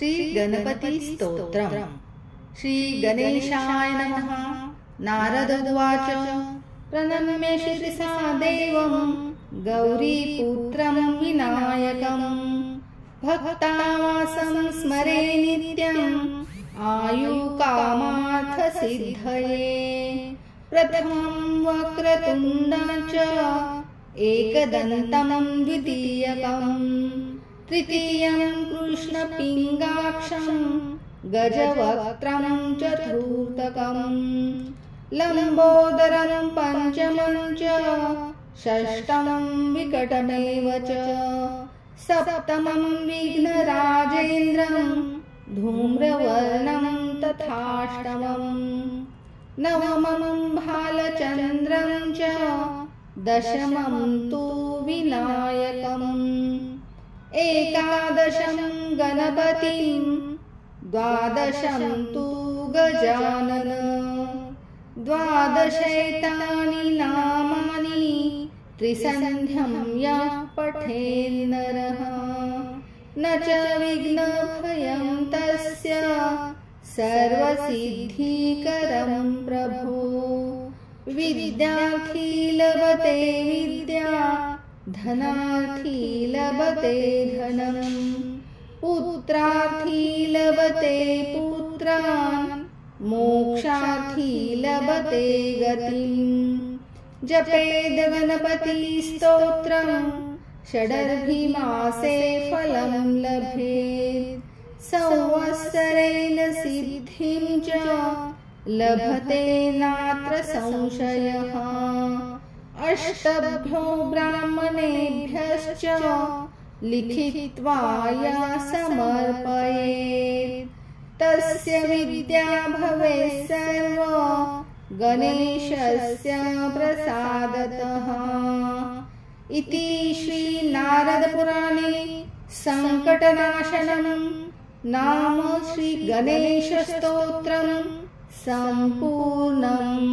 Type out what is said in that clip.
श्रीगणपतिस्तोत्रम्। श्रीगणेशाय नमः। नारद उवाच प्रणम्य शिरसा देवं गौरीपुत्रं विनायकं भक्तावासं स्मरे नित्यम् आयुकामार्थसिद्धये। प्रथमं वक्रतुण्डं च एकदन्तं द्वितीयकं तृतीयं कृष्णपिङ्गाक्षं गजवक्त्रं चतुर्थकं लम्बोदरं पञ्चमं च षष्ठं विकटमेव च सप्तमं विघ्नराजेन्द्रं धूम्रवर्णं तथाष्टमं नवमं भालचन्द्रं च दशमं तु विनायकम् एकादशं गणपतिं द्वादशं तु गजानन द्वादशैतानि नामानि त्रिसन्ध्यं यः पठेन्नरः न च विघ्नभयं तस्य सर्वसिद्धिकरं प्रभो। विद्यार्थी लभते विद्या धनार्थी लभते धनम् पुत्रार्थी लभते पुत्रान् मोक्षार्थी लभते गतिम्। जपेद गणपतिस्तोत्रम् षडर्भिमासे फलं लभेत् संवत्सरेण सिद्धिं च लभते नात्र संशयः। अष्टभ्यो ब्राह्मणेभ्यश्च लिखित्वा या समर्पयेत् तस्य विद्या भवेत् सर्व गणेशस्य प्रसादतः। इति श्री नारद पुराणे संकटनाशनं नाम श्री गणेश स्तोत्रम् संपूर्णम्।